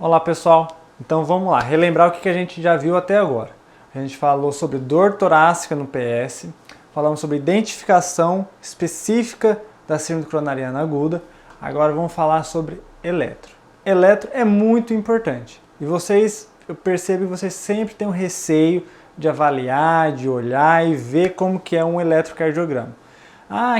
Olá pessoal, então vamos lá, relembrar o que a gente já viu até agora. A gente falou sobre dor torácica no PS, falamos sobre identificação específica da síndrome coronariana aguda, agora vamos falar sobre eletro. Eletro é muito importante e eu percebo que vocês sempre têm um receio de avaliar, de olhar e ver como que é um eletrocardiograma.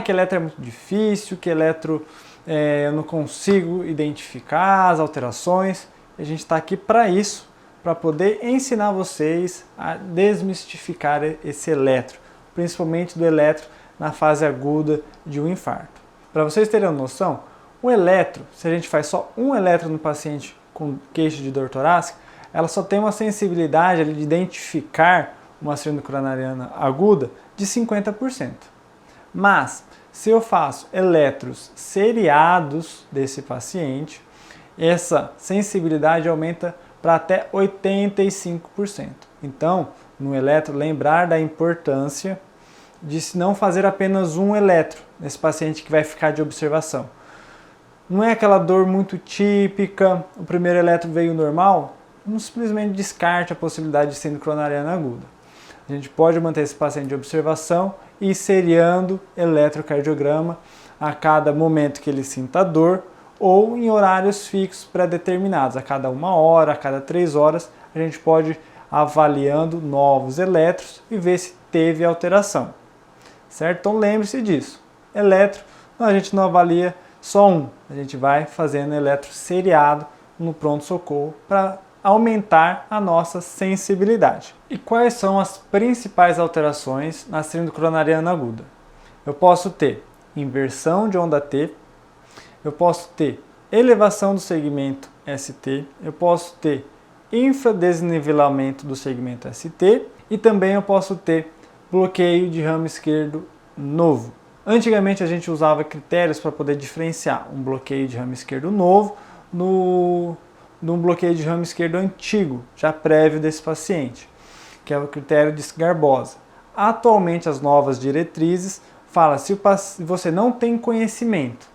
Que eletro é muito difícil, que eletro eu não consigo identificar as alterações. A gente está aqui para isso, para poder ensinar vocês a desmistificar esse eletro, principalmente do eletro na fase aguda de um infarto. Para vocês terem uma noção, o eletro, se a gente faz só um eletro no paciente com queixa de dor torácica, ela só tem uma sensibilidade ali, de identificar uma síndrome coronariana aguda de 50%. Mas, se eu faço eletros seriados desse paciente, essa sensibilidade aumenta para até 85%. Então, no eletro, lembrar da importância de não fazer apenas um eletro nesse paciente que vai ficar de observação. Não é aquela dor muito típica, o primeiro eletro veio normal, não simplesmente descarte a possibilidade de síndrome coronariana aguda. A gente pode manter esse paciente de observação e ir seriando eletrocardiograma a cada momento que ele sinta dor ou em horários fixos pré-determinados. A cada 1 hora, a cada 3 horas, a gente pode ir avaliando novos eletros e ver se teve alteração. Certo? Então lembre-se disso. Eletro, a gente não avalia só um, a gente vai fazendo eletro seriado no pronto-socorro para aumentar a nossa sensibilidade. E quais são as principais alterações na síndrome coronariana aguda? Eu posso ter inversão de onda T, eu posso ter elevação do segmento ST, eu posso ter infradesnivelamento do segmento ST e também eu posso ter bloqueio de ramo esquerdo novo. Antigamente a gente usava critérios para poder diferenciar um bloqueio de ramo esquerdo novo de um bloqueio de ramo esquerdo antigo, já prévio desse paciente, que é o critério de Garbosa. Atualmente as novas diretrizes falam se você não tem conhecimento,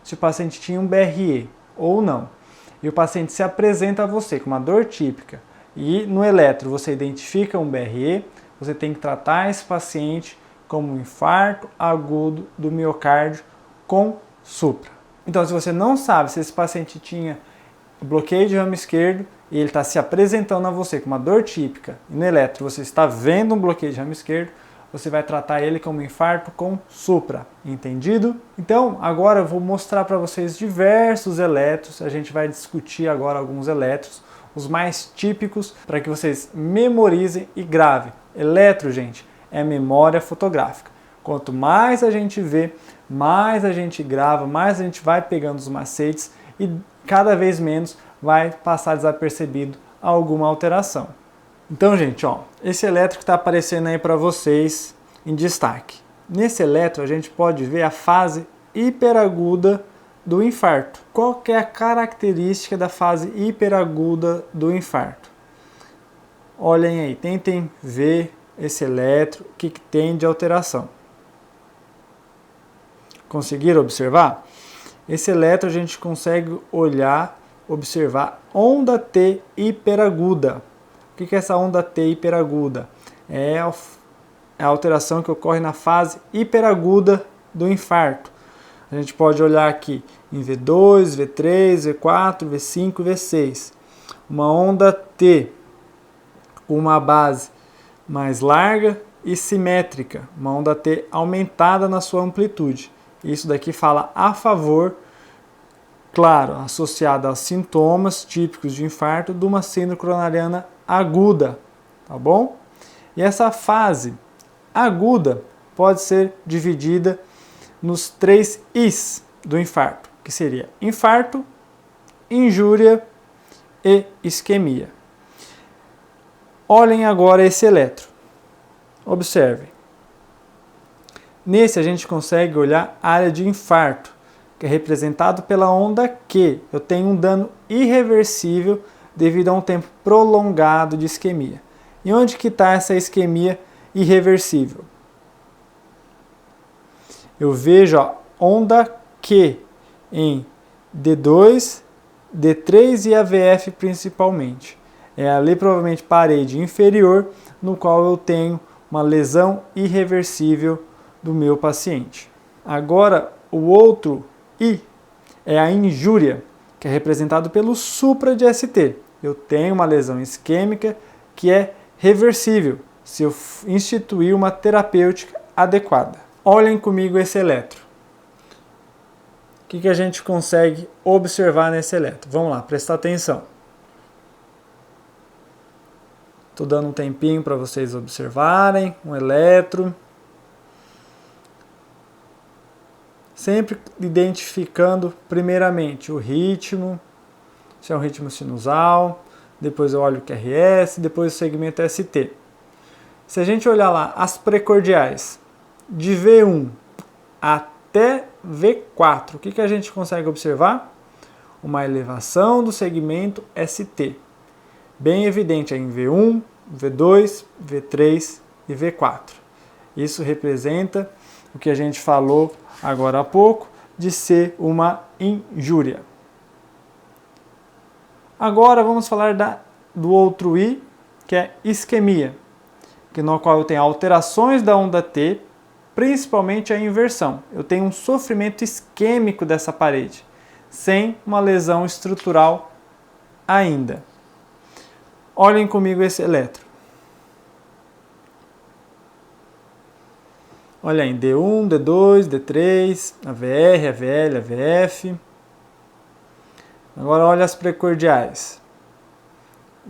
se o paciente tinha um BRE ou não, e o paciente se apresenta a você com uma dor típica e no eletro você identifica um BRE, você tem que tratar esse paciente como um infarto agudo do miocárdio com supra. Então, se você não sabe se esse paciente tinha bloqueio de ramo esquerdo e ele está se apresentando a você com uma dor típica e no eletro você está vendo um bloqueio de ramo esquerdo, você vai tratar ele como infarto com supra, entendido? Então, agora eu vou mostrar para vocês diversos eletros, a gente vai discutir agora alguns eletros, os mais típicos, para que vocês memorizem e gravem. Eletro, gente, é memória fotográfica. Quanto mais a gente vê, mais a gente grava, mais a gente vai pegando os macetes e cada vez menos vai passar desapercebido alguma alteração. Então, gente, esse eletro que está aparecendo aí para vocês em destaque. Nesse eletro a gente pode ver a fase hiperaguda do infarto. Qual que é a característica da fase hiperaguda do infarto? Olhem aí, tentem ver esse eletro, o que tem de alteração. Conseguiram observar? Esse eletro a gente consegue olhar, observar onda T hiperaguda. O que é essa onda T hiperaguda? É a alteração que ocorre na fase hiperaguda do infarto. A gente pode olhar aqui em V2, V3, V4, V5, V6. Uma onda T com uma base mais larga e simétrica, uma onda T aumentada na sua amplitude. Isso daqui fala a favor, claro, associado aos sintomas típicos de infarto de uma síndrome coronariana aguda, tá bom? E essa fase aguda pode ser dividida nos 3 Is do infarto, que seria infarto, injúria e isquemia. Olhem agora esse eletro. Observem. Nesse a gente consegue olhar a área de infarto, que é representado pela onda Q. Eu tenho um dano irreversível devido a um tempo prolongado de isquemia. E onde que está essa isquemia irreversível? Eu vejo onda Q em D2, D3 e AVF principalmente. É ali provavelmente parede inferior, no qual eu tenho uma lesão irreversível do meu paciente. Agora, o outro I é a injúria, que é representado pelo supra de ST. Eu tenho uma lesão isquêmica que é reversível se eu instituir uma terapêutica adequada. Olhem comigo esse eletro. O que a gente consegue observar nesse eletro? Vamos lá, prestar atenção. Estou dando um tempinho para vocês observarem um eletro. Sempre identificando primeiramente o ritmo, se é um ritmo sinusal, depois eu olho o QRS, depois o segmento ST. Se a gente olhar lá as precordiais, de V1 até V4, o que a gente consegue observar? Uma elevação do segmento ST, bem evidente em V1, V2, V3 e V4. Isso representa o que a gente falou agora há pouco, de ser uma injúria. Agora vamos falar do outro I, que é isquemia, no qual eu tenho alterações da onda T, principalmente a inversão. Eu tenho um sofrimento isquêmico dessa parede, sem uma lesão estrutural ainda. Olhem comigo esse eletro. Olha aí, D1, D2, D3, AVR, AVL, AVF. Agora olha as precordiais.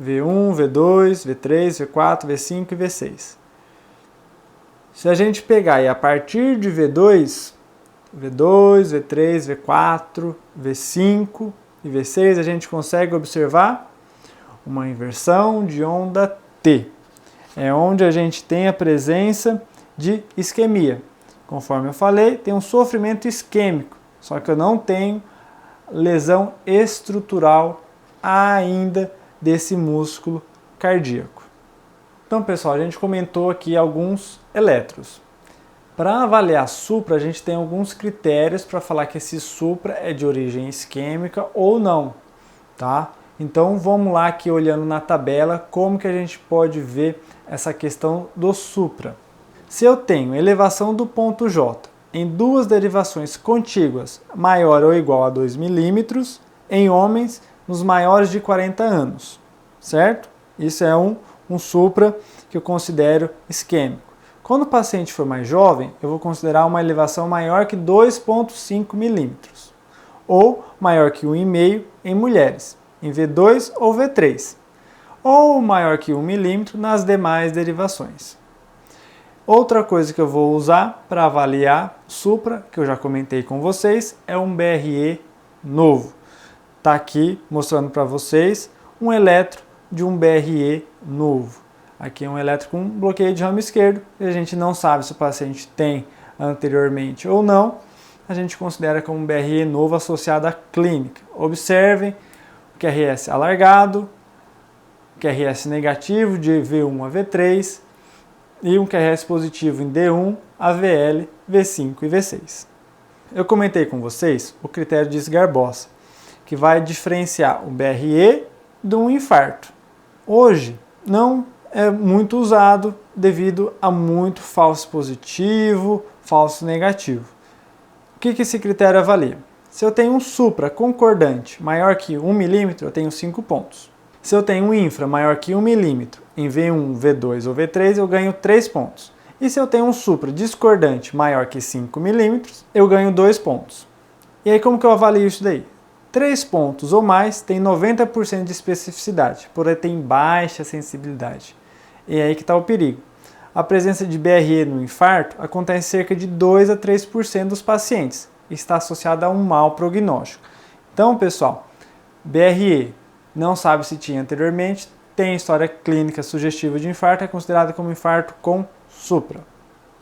V1, V2, V3, V4, V5 e V6. Se a gente pegar e a partir de V2, V3, V4, V5 e V6, a gente consegue observar uma inversão de onda T. É onde a gente tem a presença de isquemia. Conforme eu falei, tem um sofrimento isquêmico, só que eu não tenho lesão estrutural ainda desse músculo cardíaco. Então, pessoal, a gente comentou aqui alguns eletros. Para avaliar supra, a gente tem alguns critérios para falar que esse supra é de origem isquêmica ou não, tá? Então, vamos lá aqui olhando na tabela como que a gente pode ver essa questão do supra. Se eu tenho elevação do ponto J em duas derivações contíguas maior ou igual a 2 milímetros, em homens nos maiores de 40 anos, certo? Isso é um supra que eu considero isquêmico. Quando o paciente for mais jovem, eu vou considerar uma elevação maior que 2,5 milímetros, ou maior que 1,5 em mulheres, em V2 ou V3, ou maior que 1 milímetro nas demais derivações. Outra coisa que eu vou usar para avaliar supra, que eu já comentei com vocês, é um BRE novo. Está aqui mostrando para vocês um eletro de um BRE novo. Aqui é um eletro com bloqueio de ramo esquerdo, e a gente não sabe se o paciente tem anteriormente ou não. A gente considera como um BRE novo associado à clínica. Observem o QRS alargado, QRS negativo de V1 a V3, e um QRS positivo em D1, AVL, V5 e V6. Eu comentei com vocês o critério de Isgar-Bossa, que vai diferenciar o BRE de um infarto. Hoje não é muito usado devido a muito falso positivo, falso negativo. O que esse critério avalia? Se eu tenho um supra concordante maior que 1 milímetro, eu tenho 5 pontos. Se eu tenho um infra maior que 1 milímetro em V1, V2 ou V3, eu ganho 3 pontos. E se eu tenho um supra discordante maior que 5 milímetros, eu ganho 2 pontos. E aí como que eu avalio isso daí? 3 pontos ou mais tem 90% de especificidade, porém tem baixa sensibilidade. E é aí que está o perigo. A presença de BRE no infarto acontece em cerca de 2 a 3% dos pacientes e está associada a um mau prognóstico. Então, pessoal, BRE não sabe se tinha anteriormente, tem história clínica sugestiva de infarto, é considerado como infarto com supra.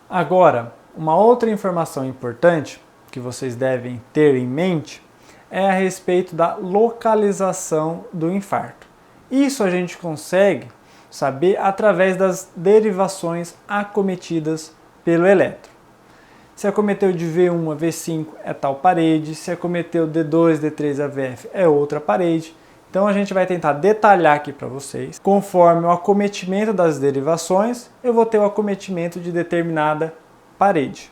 Agora, uma outra informação importante que vocês devem ter em mente é a respeito da localização do infarto. Isso a gente consegue saber através das derivações acometidas pelo eletro. Se acometeu de V1 a V5 é tal parede, se acometeu D2, D3 a VF é outra parede. Então a gente vai tentar detalhar aqui para vocês. Conforme o acometimento das derivações, eu vou ter o acometimento de determinada parede.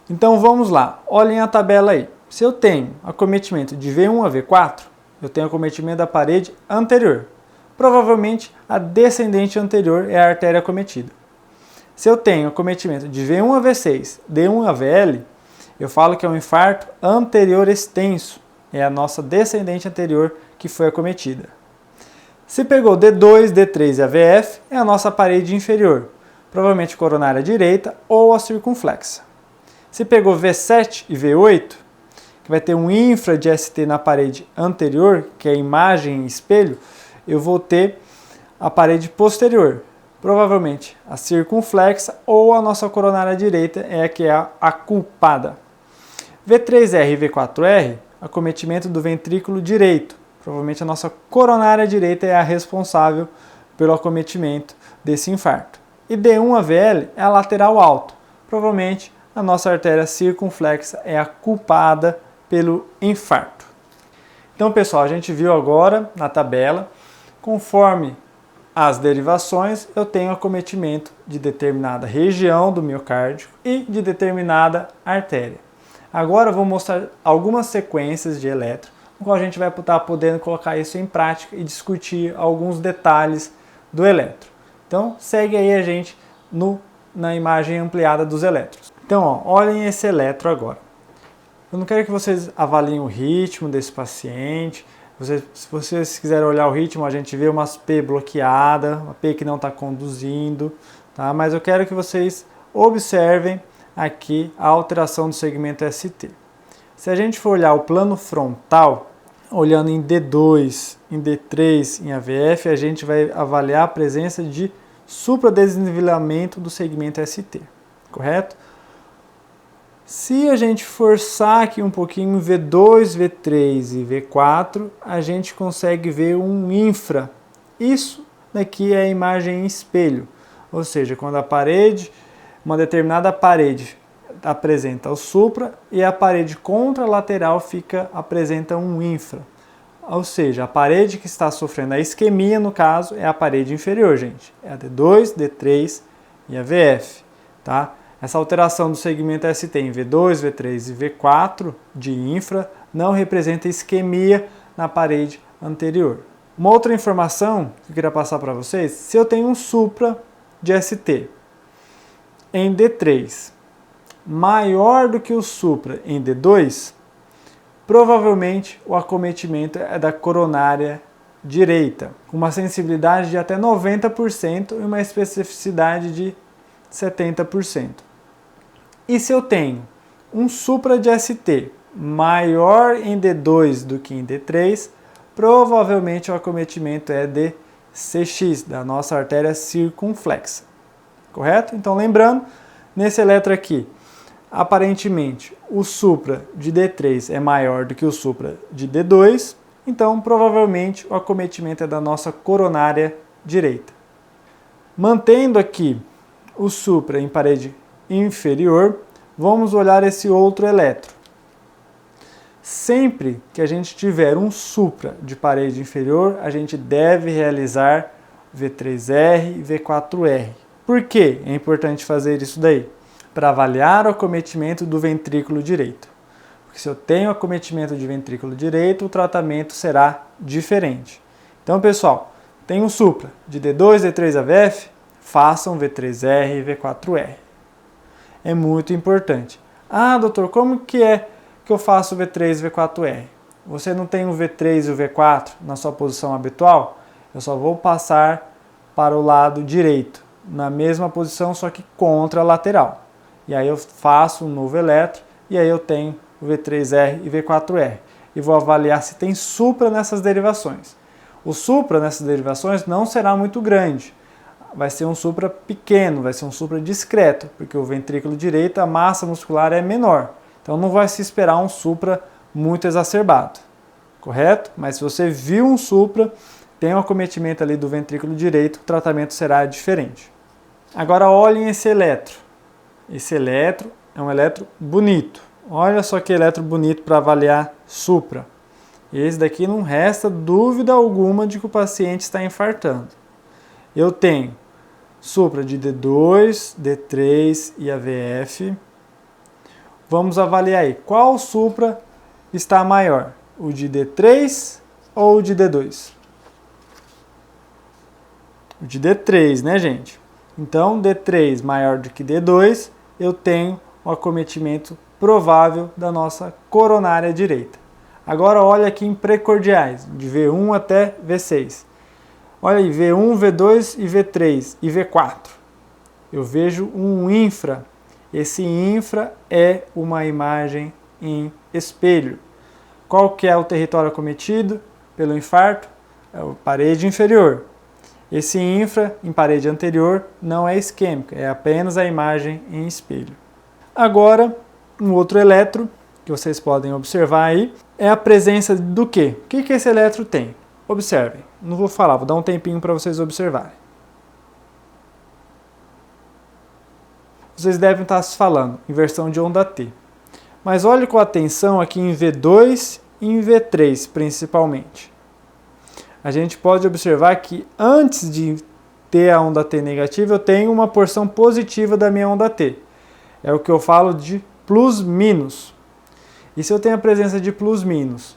Então vamos lá, olhem a tabela aí. Se eu tenho acometimento de V1 a V4, eu tenho acometimento da parede anterior. Provavelmente a descendente anterior é a artéria acometida. Se eu tenho acometimento de V1 a V6, D1 a VL, eu falo que é um infarto anterior extenso. É a nossa descendente anterior que foi acometida. Se pegou D2, D3 e a VF, é a nossa parede inferior, provavelmente coronária direita ou a circunflexa. Se pegou V7 e V8, que vai ter um infra de ST na parede anterior, que é a imagem em espelho, eu vou ter a parede posterior. Provavelmente a circunflexa ou a nossa coronária direita é a que é a culpada. V3R e V4R, acometimento do ventrículo direito. Provavelmente a nossa coronária direita é a responsável pelo acometimento desse infarto. E D1 a VL é a lateral alto. Provavelmente a nossa artéria circunflexa é a culpada pelo infarto. Então, pessoal, a gente viu agora na tabela, conforme as derivações, eu tenho acometimento de determinada região do miocárdio e de determinada artéria. Agora eu vou mostrar algumas sequências de eletro, no qual a gente vai estar podendo colocar isso em prática e discutir alguns detalhes do eletro. Então segue aí a gente na imagem ampliada dos eletros. Então, olhem esse eletro agora. Eu não quero que vocês avaliem o ritmo desse paciente. Se vocês quiserem olhar o ritmo, a gente vê umas P bloqueada, uma P que não está conduzindo, tá? Mas eu quero que vocês observem aqui a alteração do segmento ST. Se a gente for olhar o plano frontal, olhando em D2, em D3, em AVF, a gente vai avaliar a presença de supradesnivelamento do segmento ST, correto? Se a gente forçar aqui um pouquinho V2, V3 e V4, a gente consegue ver um infra. Isso daqui é a imagem em espelho, ou seja, quando a parede, uma determinada parede apresenta o supra e a parede contralateral apresenta um infra. Ou seja, a parede que está sofrendo a isquemia, no caso, é a parede inferior, gente. É a D2, D3 e a VF, tá? Essa alteração do segmento ST em V2, V3 e V4 de infra não representa isquemia na parede anterior. Uma outra informação que eu queria passar para vocês, se eu tenho um supra de ST em D3 maior do que o supra em D2, provavelmente o acometimento é da coronária direita, com uma sensibilidade de até 90% e uma especificidade de 70%. E se eu tenho um supra de ST maior em D2 do que em D3, provavelmente o acometimento é de CX, da nossa artéria circunflexa. Correto? Então, lembrando, nesse eletro aqui, aparentemente o supra de D3 é maior do que o supra de D2, então provavelmente o acometimento é da nossa coronária direita. Mantendo aqui o supra em parede inferior, vamos olhar esse outro eletro. Sempre que a gente tiver um supra de parede inferior, a gente deve realizar V3R e V4R. Por que é importante fazer isso daí? Para avaliar o acometimento do ventrículo direito. Porque se eu tenho acometimento de ventrículo direito, o tratamento será diferente. Então, pessoal, tem um supra de D2, D3 AVF, façam V3R e V4R. É muito importante. Ah, doutor, como que é que eu faço V3 e V4R? Você não tem o V3 e o V4 na sua posição habitual? Eu só vou passar para o lado direito, na mesma posição, só que contra a lateral. E aí eu faço um novo eletro e aí eu tenho o V3R e V4R. E vou avaliar se tem supra nessas derivações. O supra nessas derivações não será muito grande. Vai ser um supra pequeno, vai ser um supra discreto, porque o ventrículo direito, a massa muscular é menor. Então não vai se esperar um supra muito exacerbado, correto? Mas se você viu um supra, tem um acometimento ali do ventrículo direito, o tratamento será diferente. Agora olhem esse eletro. Esse eletro é um eletro bonito. Olha só que eletro bonito para avaliar supra. Esse daqui não resta dúvida alguma de que o paciente está infartando. Eu tenho supra de D2, D3 e AVF. Vamos avaliar aí. Qual supra está maior? O de D3 ou o de D2? O de D3, né, gente? Então, D3 maior do que D2, eu tenho o acometimento provável da nossa coronária direita. Agora, olha aqui em precordiais, de V1 até V6. Olha aí, V1, V2 e V3 e V4. Eu vejo um infra. Esse infra é uma imagem em espelho. Qual que é o território acometido pelo infarto? É a parede inferior. Esse infra em parede anterior não é isquêmica, é apenas a imagem em espelho. Agora, um outro eletro que vocês podem observar aí é a presença do quê? O que esse eletro tem? Observem, não vou falar, vou dar um tempinho para vocês observarem. Vocês devem estar se falando, inversão de onda T. Mas olhe com atenção aqui em V2 e em V3 principalmente. A gente pode observar que antes de ter a onda T negativa, eu tenho uma porção positiva da minha onda T. É o que eu falo de plus-minus. E se eu tenho a presença de plus-minus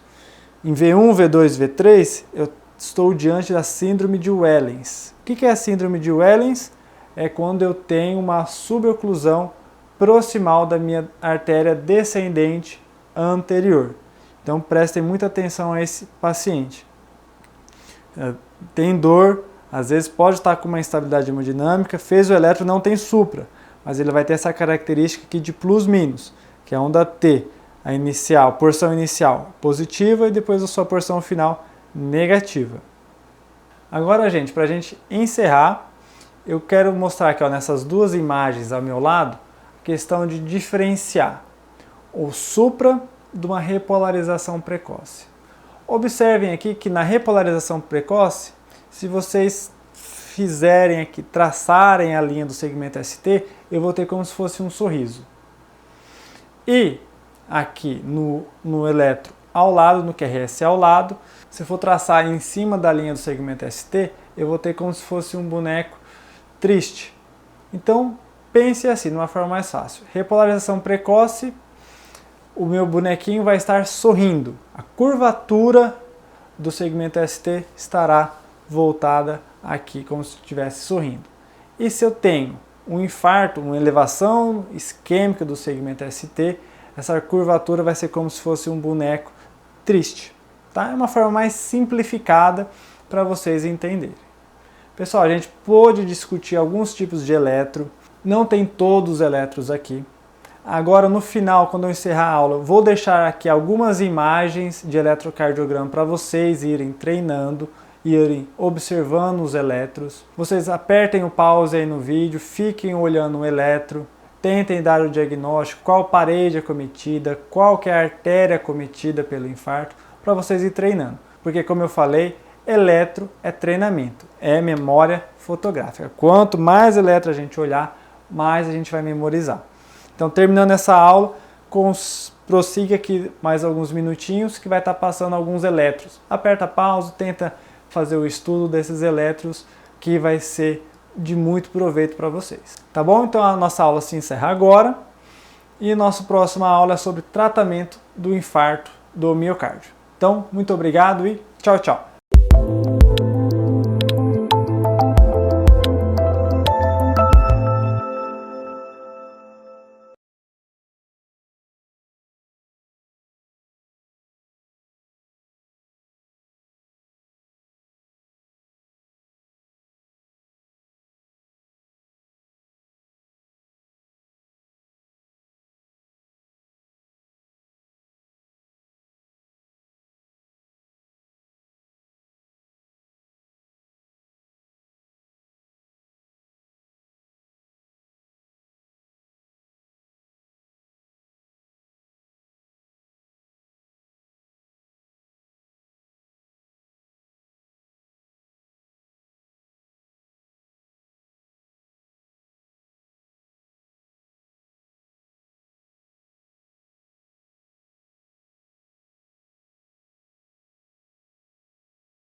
em V1, V2, V3, eu estou diante da síndrome de Wellens. O que é a síndrome de Wellens? É quando eu tenho uma suboclusão proximal da minha artéria descendente anterior. Então prestem muita atenção a esse paciente. Tem dor, às vezes pode estar com uma instabilidade hemodinâmica, fez o eletro, não tem supra, mas ele vai ter essa característica aqui de plus-minus, que é a onda T, a inicial, porção inicial positiva e depois a sua porção final negativa. Agora, gente, para a gente encerrar, eu quero mostrar aqui, ó, nessas duas imagens ao meu lado, a questão de diferenciar o supra de uma repolarização precoce. Observem aqui que na repolarização precoce, se vocês fizerem aqui, traçarem a linha do segmento ST, eu vou ter como se fosse um sorriso. E aqui no eletro ao lado, no QRS ao lado, se for traçar em cima da linha do segmento ST, eu vou ter como se fosse um boneco triste. Então, pense assim, de uma forma mais fácil. Repolarização precoce, o meu bonequinho vai estar sorrindo. A curvatura do segmento ST estará voltada aqui, como se estivesse sorrindo. E se eu tenho um infarto, uma elevação isquêmica do segmento ST, essa curvatura vai ser como se fosse um boneco triste. Tá? É uma forma mais simplificada para vocês entenderem. Pessoal, a gente pôde discutir alguns tipos de eletro, não tem todos os eletros aqui. Agora, no final, quando eu encerrar a aula, eu vou deixar aqui algumas imagens de eletrocardiograma para vocês irem treinando, irem observando os eletros. Vocês apertem o pause aí no vídeo, fiquem olhando o eletro, tentem dar o diagnóstico, qual parede acometida, qual que é a artéria acometida pelo infarto, para vocês ir treinando. Porque, como eu falei, eletro é treinamento, é memória fotográfica. Quanto mais eletro a gente olhar, mais a gente vai memorizar. Então, terminando essa aula, prossiga aqui mais alguns minutinhos que vai estar passando alguns eletros. Aperta pause, tenta fazer o estudo desses eletros que vai ser de muito proveito para vocês. Tá bom? Então a nossa aula se encerra agora e nossa próxima aula é sobre tratamento do infarto do miocárdio. Então, muito obrigado e tchau, tchau!